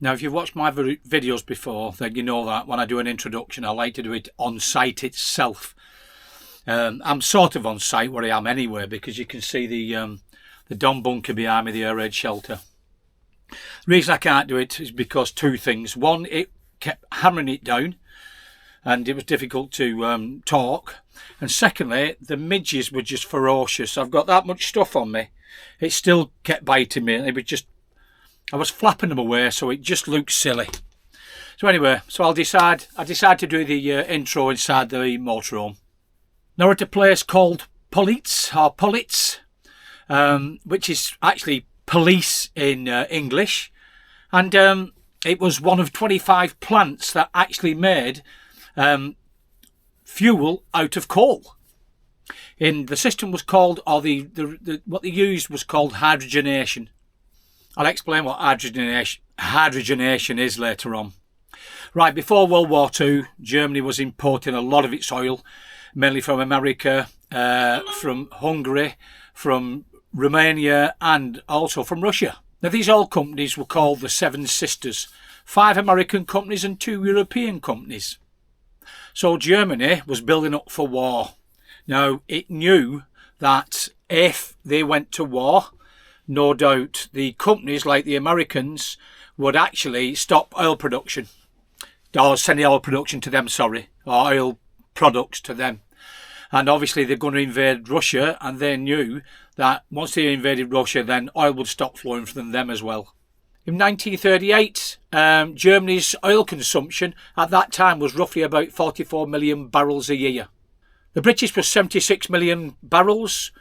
Now, if you've watched my videos before, then you know that when I do an introduction, I like to do it on site itself. I'm sort of on site where I am anyway, because you can see the Dom bunker behind me, the air raid shelter. The reason I can't do it is because two things. One, it kept hammering it down and it was difficult to talk. And secondly, the midges were just ferocious. I've got that much stuff on me. It still kept biting me. It was just, I was flapping them away, so it just looked silly. So anyway, I decide to do the intro inside the motorhome. Now we're at a place called Politz, or Politz, which is actually police in English. And it was one of 25 plants that actually made fuel out of coal. The system was called, or what they used was called hydrogenation. I'll explain what hydrogenation is later on. Right, before World War II, Germany was importing a lot of its oil, mainly from America, from Hungary, from Romania, and also from Russia. Now, these oil companies were called the Seven Sisters, 5 American companies and 2 European companies. So Germany was building up for war. Now, it knew that if they went to war, no doubt the companies like the Americans would actually stop oil production, or send the oil production to them, or oil products to them. And obviously they're going to invade Russia, and they knew that once they invaded Russia, then oil would stop flowing from them as well. In 1938, Germany's oil consumption at that time was roughly about 44 million barrels a year. The British was 76 million barrels.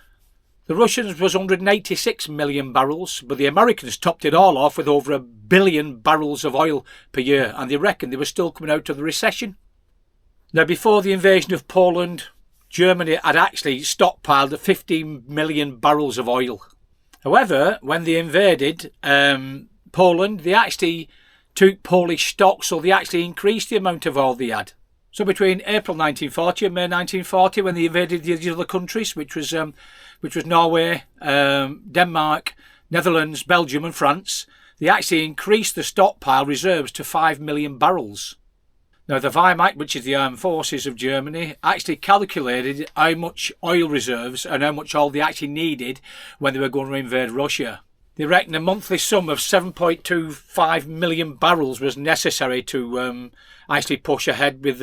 The Russians was 186 million barrels, but the Americans topped it all off with over 1 billion barrels of oil per year, and they reckon they were still coming out of the recession. Now, before the invasion of Poland, Germany had actually stockpiled 15 million barrels of oil. However, when they invaded Poland, they actually took Polish stock, so they actually increased the amount of oil they had. So between April 1940 and May 1940, when they invaded the other countries, which was Norway, Denmark, Netherlands, Belgium and France, they actually increased the stockpile reserves to 5 million barrels. Now, the Wehrmacht, which is the armed forces of Germany, actually calculated how much oil reserves and how much oil they actually needed when they were going to invade Russia. They reckon a monthly sum of 7.25 million barrels was necessary to actually push ahead with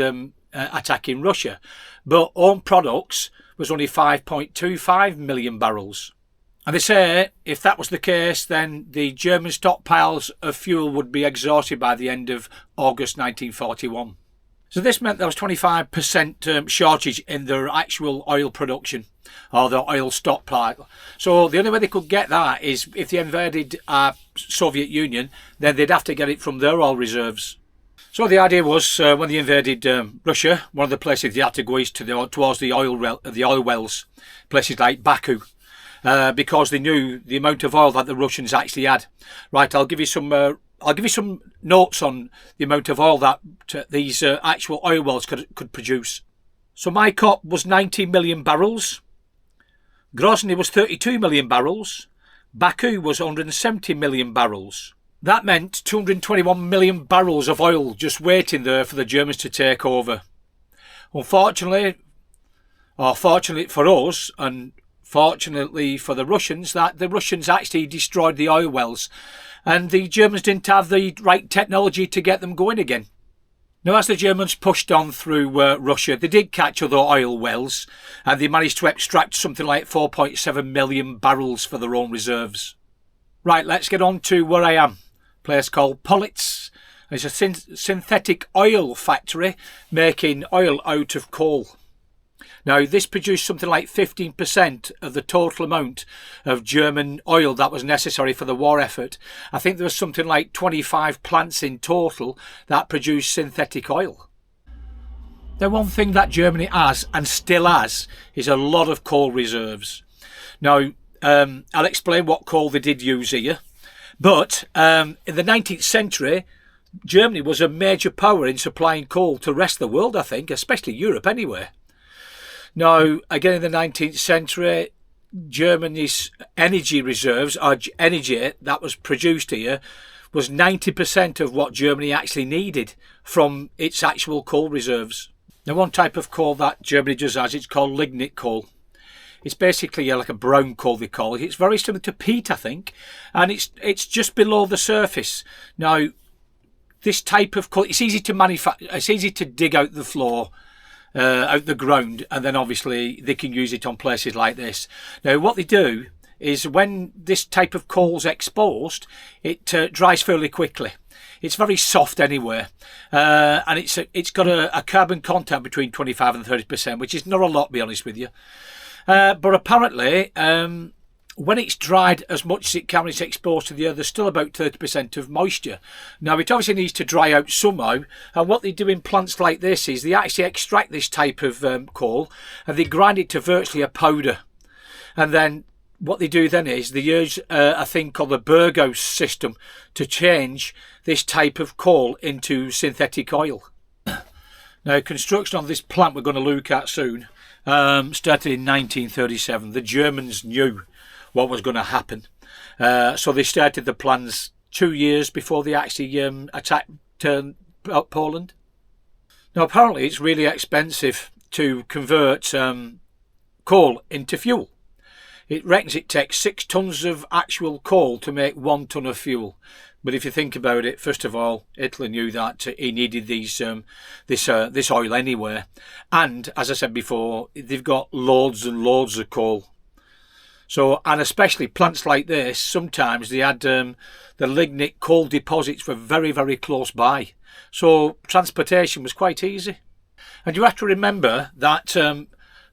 attacking Russia. But own products was only 5.25 million barrels. And they say if that was the case, then the German stockpiles of fuel would be exhausted by the end of August 1941. So this meant there was 25% shortage in their actual oil production, or the oil stockpile. So the only way they could get that is if they invaded Soviet Union, then they'd have to get it from their oil reserves. So the idea was when they invaded Russia, one of the places they had to go is towards the oil wells, places like Baku. Because they knew the amount of oil that the Russians actually had. Right, I'll give you some notes on the amount of oil that these actual oil wells could produce. So Maikop was 90 million barrels. Grozny was 32 million barrels. Baku was 170 million barrels. That meant 221 million barrels of oil just waiting there for the Germans to take over. Unfortunately, or fortunately for us, and fortunately for the Russians, that the Russians actually destroyed the oil wells and the Germans didn't have the right technology to get them going again. Now, as the Germans pushed on through Russia, they did catch other oil wells and they managed to extract something like 4.7 million barrels for their own reserves. Right, let's get on to where I am. A place called Politz. It's a synthetic oil factory making oil out of coal. Now, this produced something like 15% of the total amount of German oil that was necessary for the war effort. I think there was something like 25 plants in total that produced synthetic oil. The one thing that Germany has, and still has, is a lot of coal reserves. Now, I'll explain what coal they did use here. But in the 19th century, Germany was a major power in supplying coal to the rest of the world, I think, especially Europe anyway. Now, again in the 19th century, Germany's energy reserves, or energy that was produced here, was 90% of what Germany actually needed from its actual coal reserves. Now, one type of coal that Germany does has, it's called lignite coal. It's basically like a brown coal, they call it. It's very similar to peat, I think, and it's just below the surface. Now, this type of coal, it's easy to manufacture, it's easy to dig out the floor, out the ground, and then obviously they can use it on places like this. Now, what they do is when this type of coal's exposed, it dries fairly quickly. It's very soft anyway, and it's got a carbon content between 25 and 30%, which is not a lot, to be honest with you. But apparently, when it's dried as much as it can, it's exposed to the air, there's still about 30% of moisture. Now, it obviously needs to dry out somehow, and what they do in plants like this is they actually extract this type of coal and they grind it to virtually a powder. And then what they do then is they use a thing called the Bergius system to change this type of coal into synthetic oil. Now, construction on this plant we're going to look at soon started in 1937. The Germans knew what was going to happen, so they started the plans 2 years before they actually attacked Poland. Now, apparently it's really expensive to convert coal into fuel. It reckons it takes 6 tons of actual coal to make 1 ton of fuel. But if you think about it, first of all, Hitler knew that he needed this oil anyway. And as I said before, they've got loads and loads of coal. So, and especially plants like this, sometimes they had the lignite coal deposits were very, very close by. So transportation was quite easy. And you have to remember that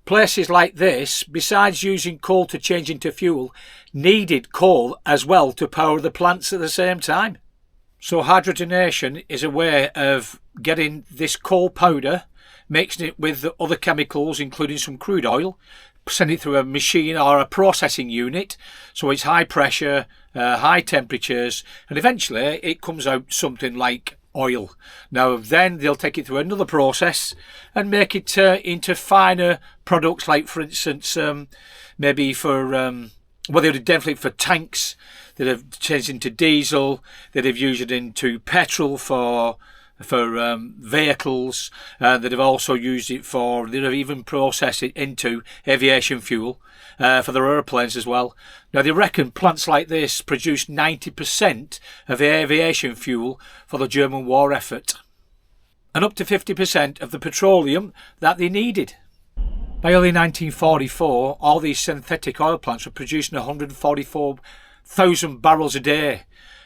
places like this, besides using coal to change into fuel, needed coal as well to power the plants at the same time. So hydrogenation is a way of getting this coal powder, mixing it with other chemicals, including some crude oil, send it through a machine or a processing unit, so it's high pressure, high temperatures, and eventually it comes out something like oil. Now then they'll take it through another process and make it into finer products, like for instance maybe for well, they would definitely for tanks, they'd have changed into diesel, they'd have used it into petrol for vehicles, they'd have also used it for, they'd have even processed it into aviation fuel for their airplanes as well. Now they reckon plants like this produce 90% of the aviation fuel for the German war effort, and up to 50% of the petroleum that they needed. By early 1944, all these synthetic oil plants were producing 144,000 barrels a day,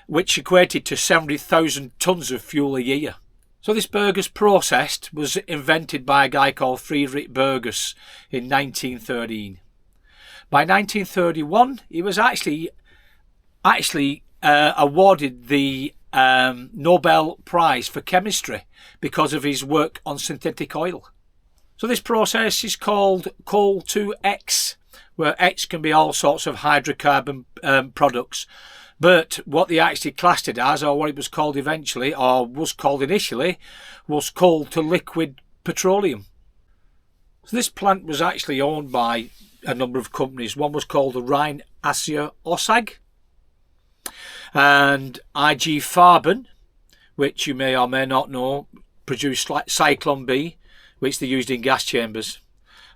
which equated to 70,000 tonnes of fuel a year. So this Bergius process was invented by a guy called Freidrich Bergius in 1913. By 1931, he was actually awarded the Nobel Prize for Chemistry because of his work on synthetic oil. So this process is called coal to X, where X can be all sorts of hydrocarbon products. But what they actually classed it as, or what it was called eventually, or was called initially, was coal to liquid petroleum. So this plant was actually owned by a number of companies. One was called the Rhenania-Ossag, and IG Farben, which you may or may not know, produced Cyclone B, which they used in gas chambers,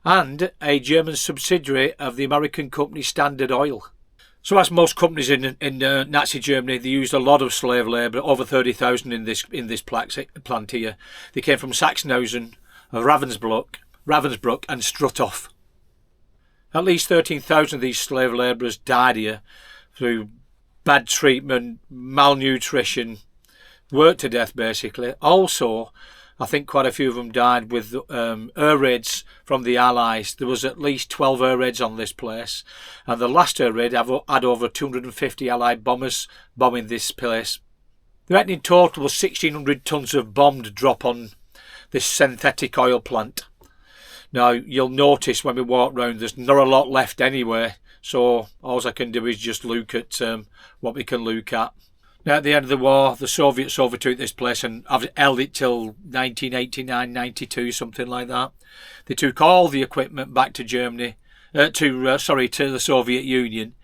and a German subsidiary of the American company Standard Oil. So as most companies in Nazi Germany, they used a lot of slave labour, over 30,000 in this plant here. They came from Sachsenhausen, Ravensbrück and Stutthof. At least 13,000 of these slave labourers died here through bad treatment, malnutrition, worked to death basically. Also, I think quite a few of them died with air raids from the Allies. There was at least 12 air raids on this place, and the last air raid had over 250 Allied bombers bombing this place. The reckon in total was 1,600 tonnes of bomb drop on this synthetic oil plant. Now you'll notice when we walk round there's not a lot left anyway, so all I can do is just look at what we can look at. Now at the end of the war, the Soviets overtook this place and have held it till 1989-92, something like that. They took all the equipment back to Germany, to the Soviet Union,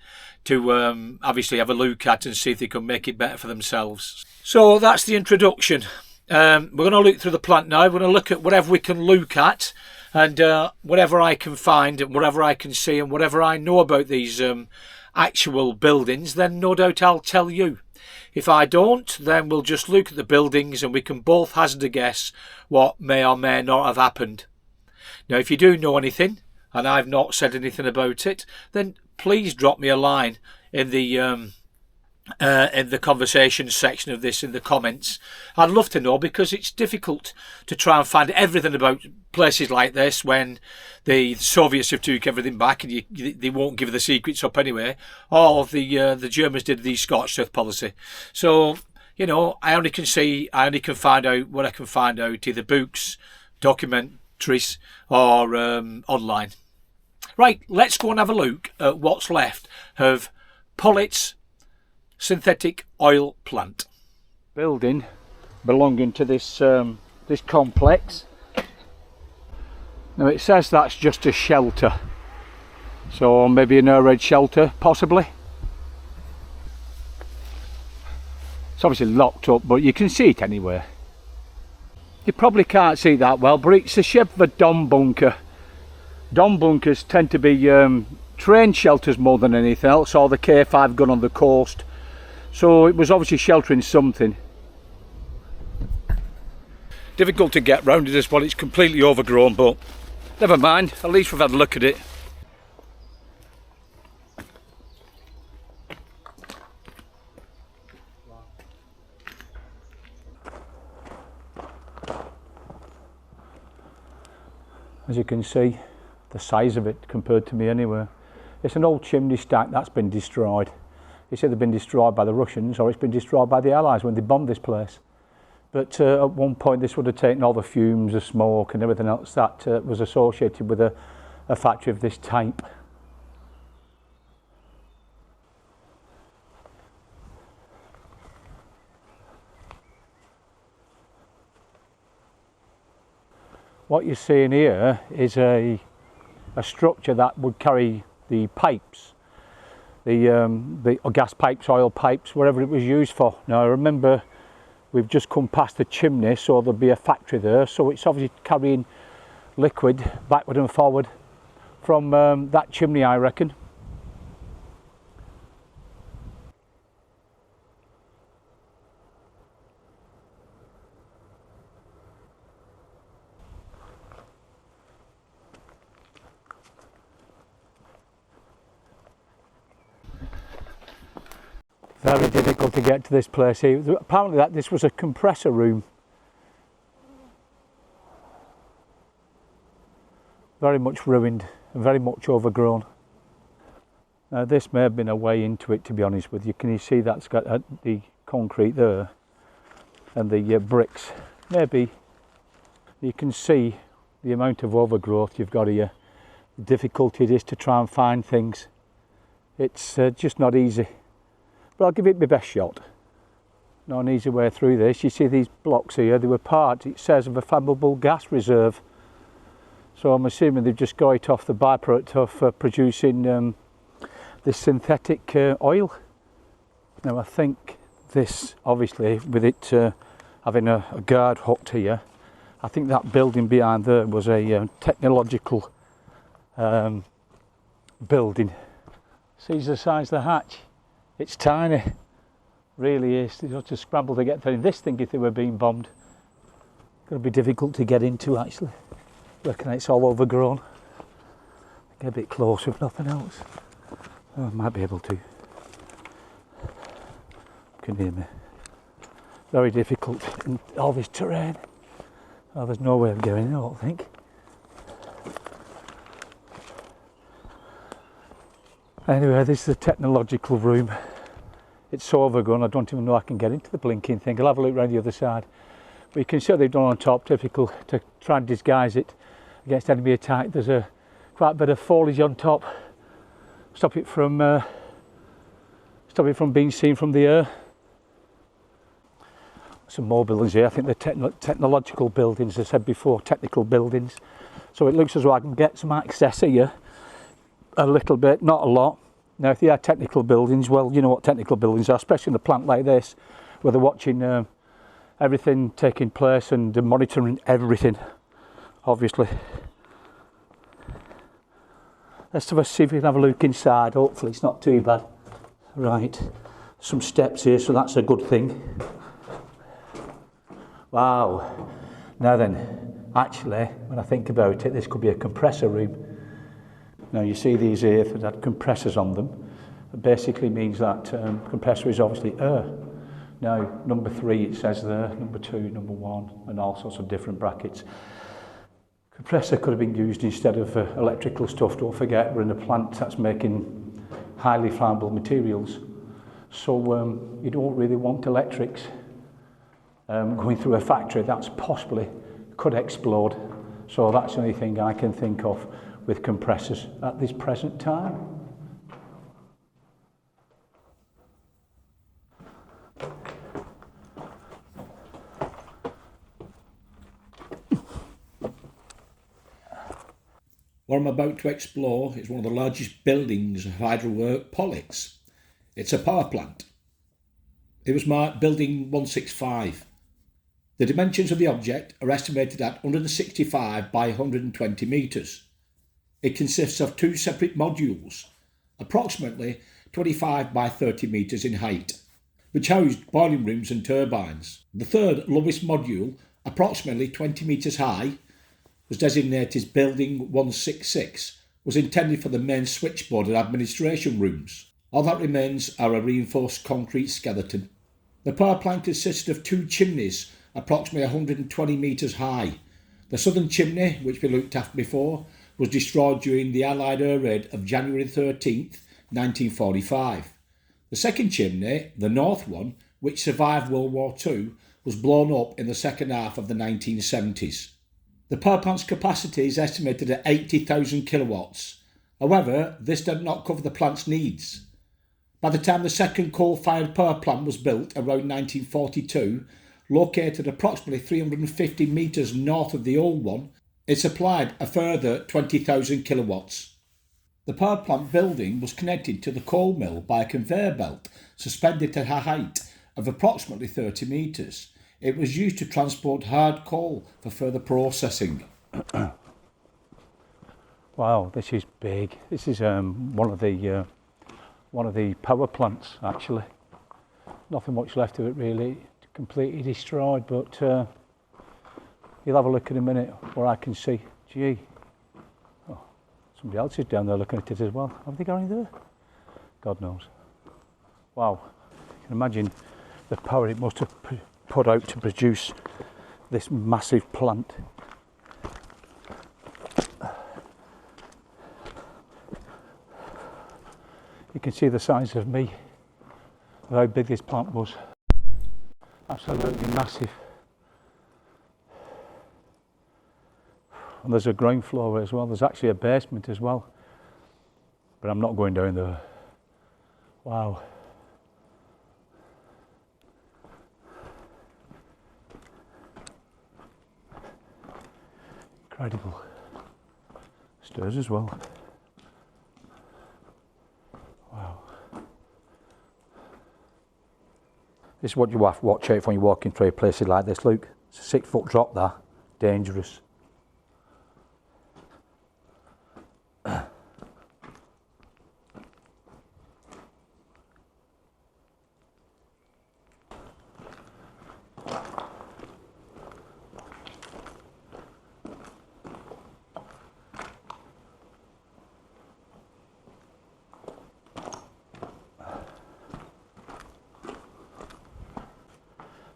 to obviously have a look at and see if they can make it better for themselves. So that's the introduction. We're going to look through the plant now. We're going to look at whatever we can look at, and whatever I can find and whatever I can see and whatever I know about these actual buildings, then no doubt I'll tell you. If I don't, then we'll just look at the buildings and we can both hazard a guess what may or may not have happened. Now, if you do know anything and I've not said anything about it, then please drop me a line in the conversation section of this in the comments. I'd love to know, because it's difficult to try and find everything about places like this when the Soviets have took everything back and they won't give the secrets up anyway, or the Germans did the Scotch-South policy. So, you know, I only can find out what I can find out, either books, documentaries, or online. Right, let's go and have a look at what's left of Politz synthetic oil plant. Building belonging to this this complex. Now it says that's just a shelter, so maybe an air raid shelter, possibly. It's obviously locked up, but you can see it anywhere. You probably can't see that well, but it's the shape of a dome bunker. Dome bunkers tend to be train shelters more than anything else, or the K5 gun on the coast. So it was obviously sheltering something. Difficult to get round to this one, it's completely overgrown, but never mind, at least we've had a look at it. As you can see, the size of it compared to me anyway. It's an old chimney stack that's been destroyed. It's either been destroyed by the Russians or it's been destroyed by the Allies when they bombed this place. But at one point this would have taken all the fumes, the smoke and everything else that was associated with a factory of this type. What you're seeing here is a structure that would carry the pipes, the gas pipes, oil pipes, whatever it was used for. Now remember, we've just come past the chimney, so there'll be a factory there, so it's obviously carrying liquid backward and forward from that chimney, I reckon. Very difficult to get to this place here. Apparently this was a compressor room. Very much ruined and very much overgrown. Now this may have been a way into it, to be honest with you. Can you see that's got the concrete there and the bricks? Maybe you can see the amount of overgrowth you've got here. The difficulty it is to try and find things. It's just not easy. But I'll give it my best shot. Not an easy way through this. You see these blocks here, they were part, it says, of a flammable gas reserve. So I'm assuming they've just got it off the byproduct of producing this synthetic oil. Now I think this, obviously, with it having a guard hooked here, I think that building behind there was a technological building. See the size of the hatch? It's tiny, really is. They ought to scramble to get in this thing if they were being bombed. Going to be difficult to get into, actually. Looking at it's all overgrown. Get a bit closer if nothing else. Oh, I might be able to. You can hear me. Very difficult in all this terrain. Oh, there's no way of going in, I don't think. Anyway, this is the technological room. It's so overgrown, I don't even know I can get into the blinking thing. I'll have a look around the other side. But you can see what they've done on top, typical, to try and disguise it against enemy attack. There's quite a bit of foliage on top. Stop it from being seen from the air. Some more buildings here. I think they're technological buildings, as I said before, technical buildings. So it looks as though I can get some access here. A little bit, not a lot. Now, if they are technical buildings, well, you know what technical buildings are, especially in a plant like this, where they're watching everything taking place and monitoring everything, obviously. Let's see if we can have a look inside. Hopefully it's not too bad. Right, some steps here, so that's a good thing. Wow. Now then, actually, when I think about it, this could be a compressor room. Now you see these here that had compressors on them. It basically means that compressor is obviously air. Now number 3 it says there, number 2, number 1, and all sorts of different brackets. Compressor could have been used instead of electrical stuff. Don't forget, we're in a plant that's making highly flammable materials. So you don't really want electrics going through a factory. That's possibly could explode. So that's the only thing I can think of with compressors at this present time. What I'm about to explore is one of the largest buildings of Hydrierwerke Pölitz. It's a power plant. It was marked Building 165. The dimensions of the object are estimated at 165 by 120 metres. It consists of 2 separate modules, approximately 25 by 30 metres in height, which housed boiling rooms and turbines. The third lowest module, approximately 20 metres high, was designated Building 166, was intended for the main switchboard and administration rooms. All that remains are a reinforced concrete skeleton. The power plant consisted of 2 chimneys, approximately 120 metres high. The southern chimney, which we looked at before, was destroyed during the Allied air raid of January 13th, 1945. The second chimney, the north one, which survived World War II, was blown up in the second half of the 1970s. The power plant's capacity is estimated at 80,000 kilowatts. However, this did not cover the plant's needs. By the time the second coal-fired power plant was built around 1942, located approximately 350 metres north of the old one, it supplied a further 20,000 kilowatts. The power plant building was connected to the coal mill by a conveyor belt suspended at a height of approximately 30 metres. It was used to transport hard coal for further processing. Wow, this is big. This is one of the power plants actually. Nothing much left of it really, completely destroyed. But you'll have a look in a minute where I can see. Gee, oh, somebody else is down there looking at it as well. Have they got any there? God knows. Wow, you can imagine the power it must have put out to produce this massive plant. You can see the size of me, of how big this plant was. Absolutely massive. And there's a ground floor as well. There's actually a basement as well. But I'm not going down there. Wow. Incredible. Stairs as well. Wow. This is what you have to watch out for when you're walking through places like this. Look, it's a 6-foot drop there. Dangerous.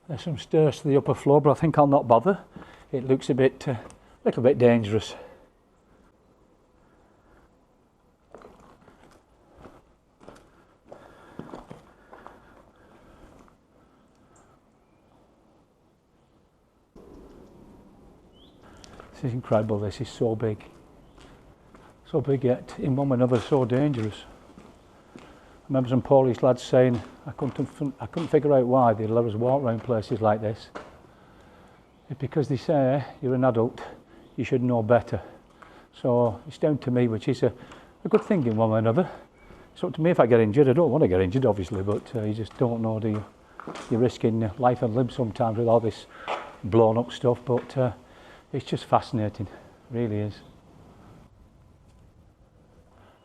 There's some stairs to the upper floor, but I think I'll not bother. It looks a little bit dangerous. This is incredible. This is so big. So big yet in one way or another so dangerous. I remember some Polish lads saying I couldn't figure out why they let us walk around places like this. It's because they say you're an adult, you should know better. So it's down to me, which is a good thing in one way or another. it's up to me if I get injured. I don't want to get injured, obviously, but you just don't know, do you? You're risking life and limb sometimes with all this blown up stuff, but it's just fascinating, it really is.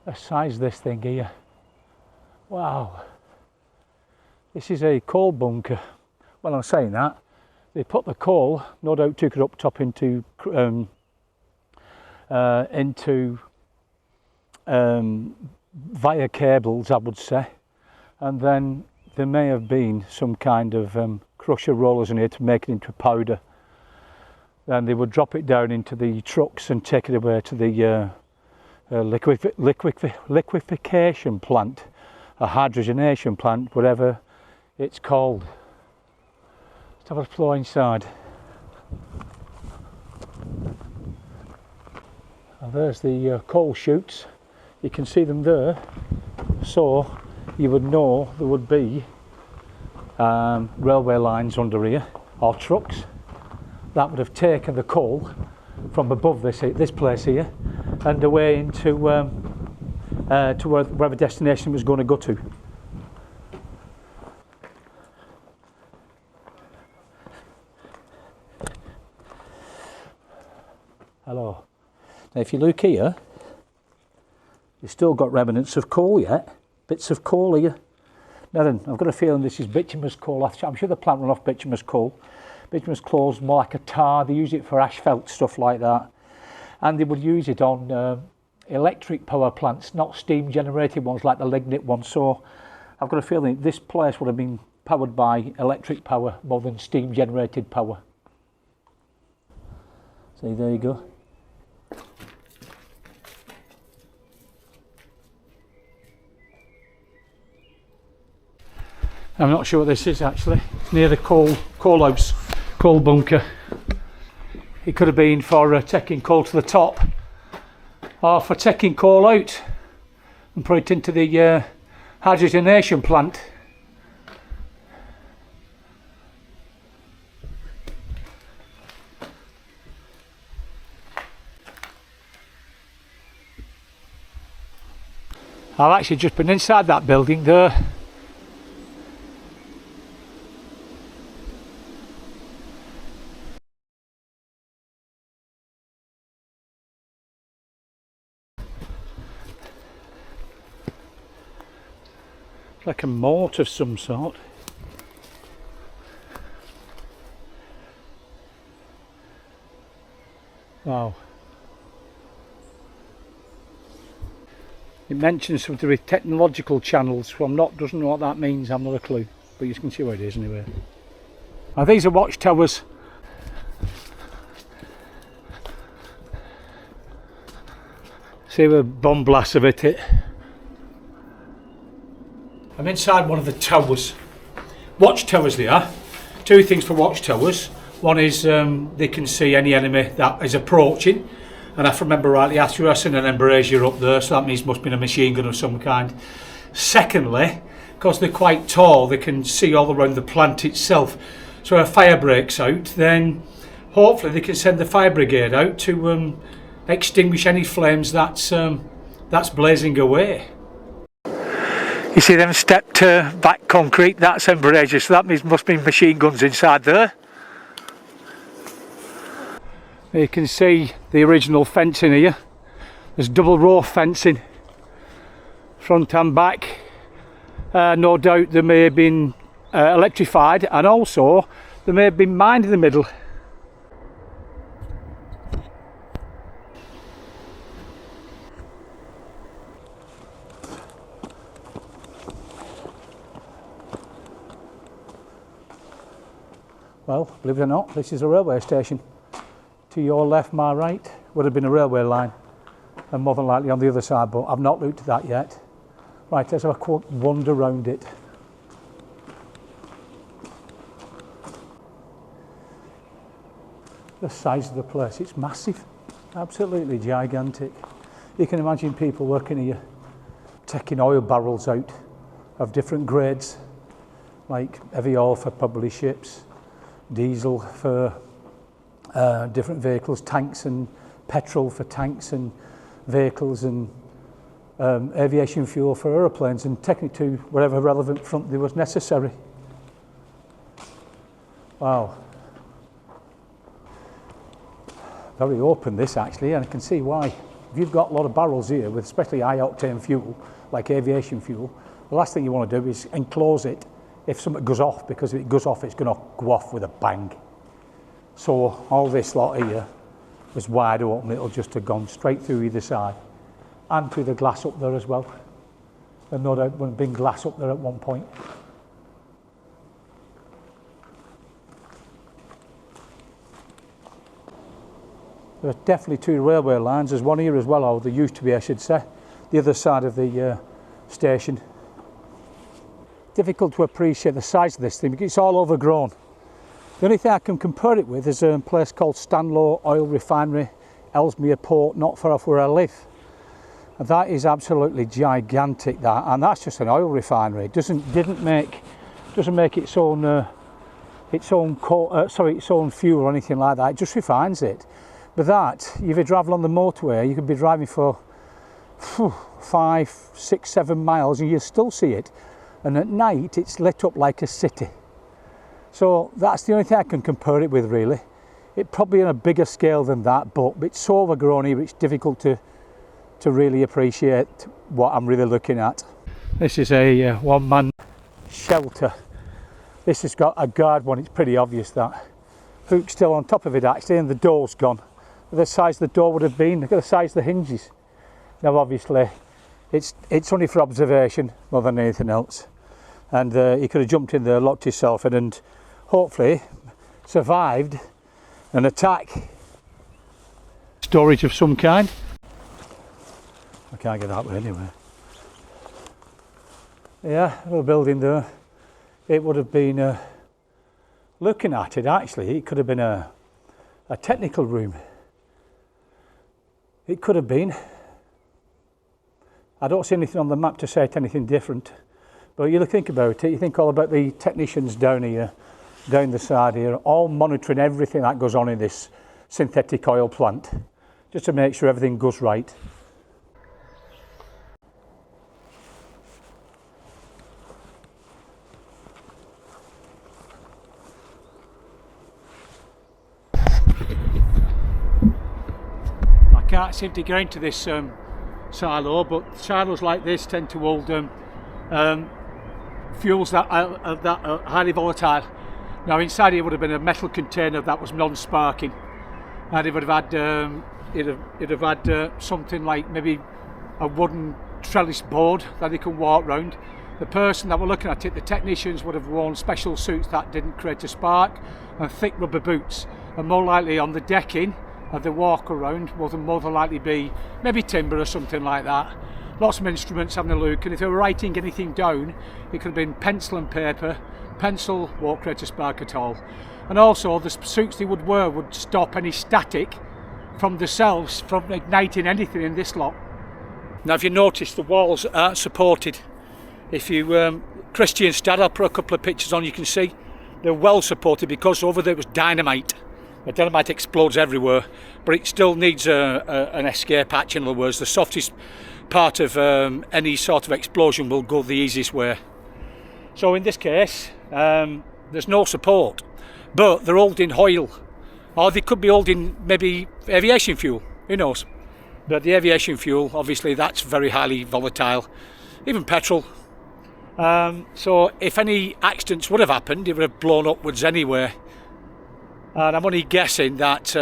The size of this thing here, wow. This is a coal bunker. Well, I'm saying that, they put the coal, no doubt took it up top into via cables, I would say, and then there may have been some kind of crusher rollers in here to make it into powder. Then they would drop it down into the trucks and take it away to the liquefaction plant, a hydrogenation plant, whatever it's called. Let's have a floor inside. And there's the coal chutes. You can see them there, so you would know there would be railway lines under here, or trucks that would have taken the coal from above this place here and away into to wherever destination was going to go to. Hello. Now if you look here, you've still got remnants of coal yet, bits of coal here. Now then, I've got a feeling this is bituminous coal. I'm sure the plant run off bituminous coal. Bituminous coal is more like a tar. They use it for asphalt, stuff like that. And they would use it on electric power plants, not steam generated ones like the lignite one. So I've got a feeling this place would have been powered by electric power more than steam generated power. See, there you go. I'm not sure what this is actually. It's near the coal house, coal bunker. It could have been for taking coal to the top, or for taking coal out and put it into the hydrogenation plant. I've actually just been inside that building there. Like a moat of some sort. Wow. It mentions something with technological channels, so doesn't know what that means, I'm not a clue. But you can see what it is anyway. Now these are watchtowers. See the bomb blasts have hit it. I'm inside one of the towers. Watchtowers they are. Two things for watchtowers. One is they can see any enemy that is approaching. And if I remember rightly, after I seen an embrasure up there, so that means must be a machine gun of some kind. Secondly, because they're quite tall, they can see all around the plant itself. So if a fire breaks out, then hopefully they can send the fire brigade out to extinguish any flames that's blazing away. You see them stepped back concrete, that's embrasure, so that means must be machine guns inside there. You can see the original fencing here. There's double row fencing, front and back. No doubt they may have been electrified, and also there may have been mined in the middle. Well, believe it or not, this is a railway station. To your left, my right, would have been a railway line, and more than likely on the other side, but I've not looked at that yet. Right, let's have a quick wander around it. The size of the place, it's massive, absolutely gigantic. You can imagine people working here, taking oil barrels out of different grades, like heavy oil for probably ships, diesel for different vehicles, tanks and petrol for tanks and vehicles, and aviation fuel for aeroplanes and taking it to whatever relevant front there was necessary. Wow. Very open this actually, and I can see why. If you've got a lot of barrels here with especially high octane fuel, like aviation fuel, the last thing you want to do is enclose it if something goes off, because if it goes off, it's going to go off with a bang. So all this lot here was wide open. It'll just have gone straight through either side, and through the glass up there as well. And no doubt one big glass up there at one point. There are definitely two railway lines. There's one here as well, or there used to be, I should say, the other side of the station. Difficult to appreciate the size of this thing because it's all overgrown. The only thing I can compare it with is a place called Stanlow Oil Refinery, Ellesmere Port, not far off where I live. And that is absolutely gigantic, that, and that's just an oil refinery. It doesn't make its own fuel or anything like that. It just refines it. But that, if you travel on the motorway, you could be driving for 5, 6, 7 miles and you still see it. And at night, it's lit up like a city. So that's the only thing I can compare it with, really. It probably on a bigger scale than that, but it's so overgrown here, it's difficult to really appreciate what I'm really looking at. This is a one-man shelter. This has got a guard one, it's pretty obvious that. Hook's still on top of it actually, and the door's gone. The size the door would have been, look at the size of the hinges. Now obviously it's only for observation more than anything else, and you could have jumped in there, locked yourself in, and hopefully survived an attack. Storage of some kind. I can't get that way anyway. Yeah, a little building there. It would have been, looking at it actually, it could have been a technical room. It could have been. I don't see anything on the map to say it's anything different. But you think about it, you think all about the technicians down here, down the side here, all monitoring everything that goes on in this synthetic oil plant, just to make sure everything goes right. I can't seem to get into this silo, but silos like this tend to hold fuels that are highly volatile. Now inside here would have been a metal container that was non-sparking, and it would have had it'd have had something like maybe a wooden trellis board that they can walk round. The person that were looking at it, the technicians, would have worn special suits that didn't create a spark, and thick rubber boots, and more likely on the decking of the walk around would more than likely be maybe timber or something like that. Lots of instruments having a look, and if they were writing anything down, it could have been pencil and paper. Pencil won't create a spark at all. And also the suits they would wear would stop any static from the cells from igniting anything in this lot. Now if you notice, the walls aren't supported. If you Christian Stad, I'll put a couple of pictures on, you can see they're well supported because over there was dynamite. The dynamite explodes everywhere, but it still needs an escape hatch. In other words, the softest part of any sort of explosion will go the easiest way. So in this case, there's no support, but they're holding oil, or they could be holding maybe aviation fuel, who knows. But the aviation fuel, obviously, that's very highly volatile, even petrol. So if any accidents would have happened, it would have blown upwards anyway. And I'm only guessing that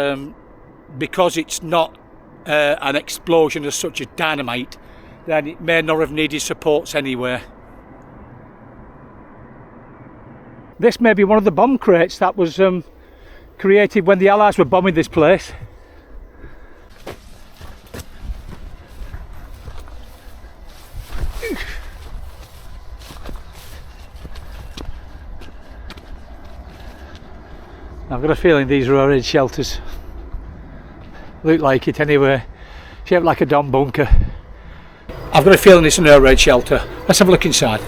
because it's not an explosion as such as dynamite, then it may not have needed supports anywhere. This may be one of the bomb crates that was created when the Allies were bombing this place. I've got a feeling these are raid shelters. Look like it anyway. Shaped like a Dom bunker. I've got a feeling it's an air raid shelter. Let's have a look inside.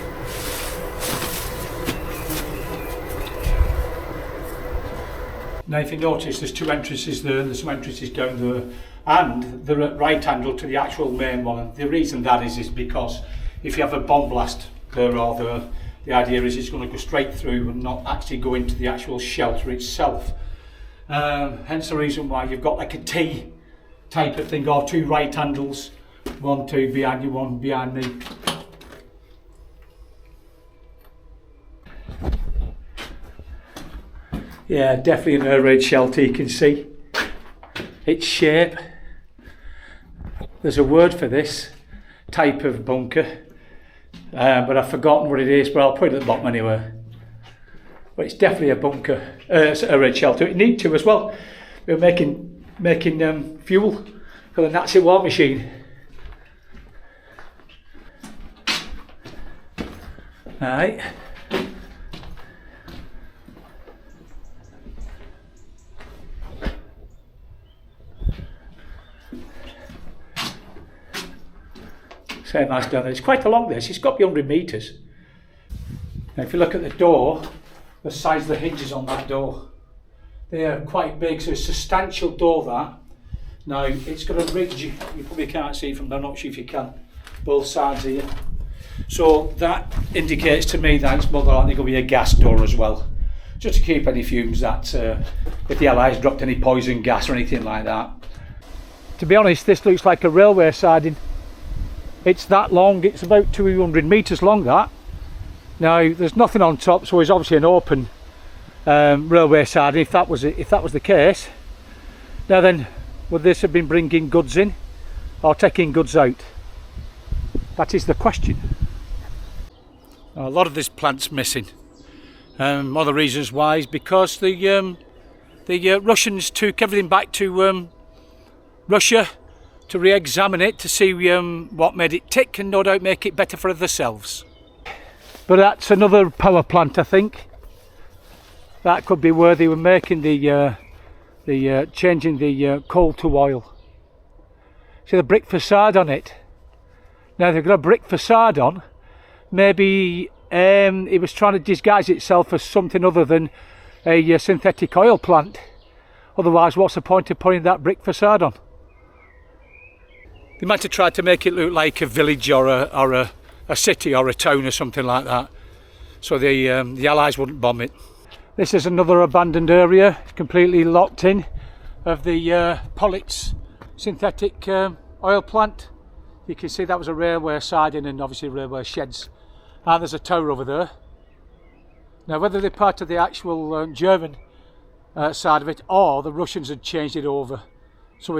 Now if you notice, there's two entrances there and there's some entrances down there, and they're at right angle to the actual main one. And the reason that is because if you have a bomb blast there or there, the idea is it's going to go straight through and not actually go into the actual shelter itself. Hence the reason why you've got like a T type of thing, or two right handles, two behind you, one behind me. Yeah, definitely an air raid shelter. You can see its shape. There's a word for this type of bunker, but I've forgotten what it is, but I'll put it at the bottom anyway. But it's definitely a bunker, a raid shelter. It need to as well. We're making fuel for the Nazi war machine. Right. Same as down there. It's quite along this. It's got to be 100 metres. Now, if you look at the door, the size of the hinges on that door, they are quite big. So it's a substantial door, that. Now, it's got a ridge. You probably can't see from there. I'm not sure if you can. Both sides here. So that indicates to me that it's more likely going to be a gas door as well, just to keep any fumes that if the Allies dropped any poison gas or anything like that. To be honest, this looks like a railway siding. It's that long. It's about 200 metres long, that. Now there's nothing on top, so it's obviously an open railway siding. If that was the case, now then, would this have been bringing goods in or taking goods out? That is the question. A lot of this plant's missing. One of the reasons why is because the Russians took everything back to Russia to re-examine it to see what made it tick and no doubt make it better for themselves. But that's another power plant, I think. That could be where they were making the changing the coal to oil. See the brick facade on it. Now they've got a brick facade on. Maybe it was trying to disguise itself as something other than a synthetic oil plant. Otherwise, what's the point of putting that brick facade on? They might have tried to make it look like a village or a city or a town or something like that, so the Allies wouldn't bomb it. This is another abandoned area, completely locked in, of the Politz synthetic oil plant. You can see that was a railway siding and obviously railway sheds. And there's a tower over there. Now whether they're part of the actual German side of it or the Russians had changed it over, so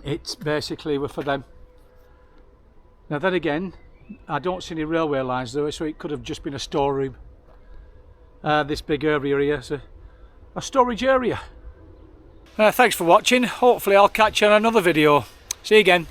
it's basically were for them. Now then again, I don't see any railway lines though, so it could have just been a storeroom. This big area here is a storage area. Thanks for watching. Hopefully I'll catch you on another video. See you again.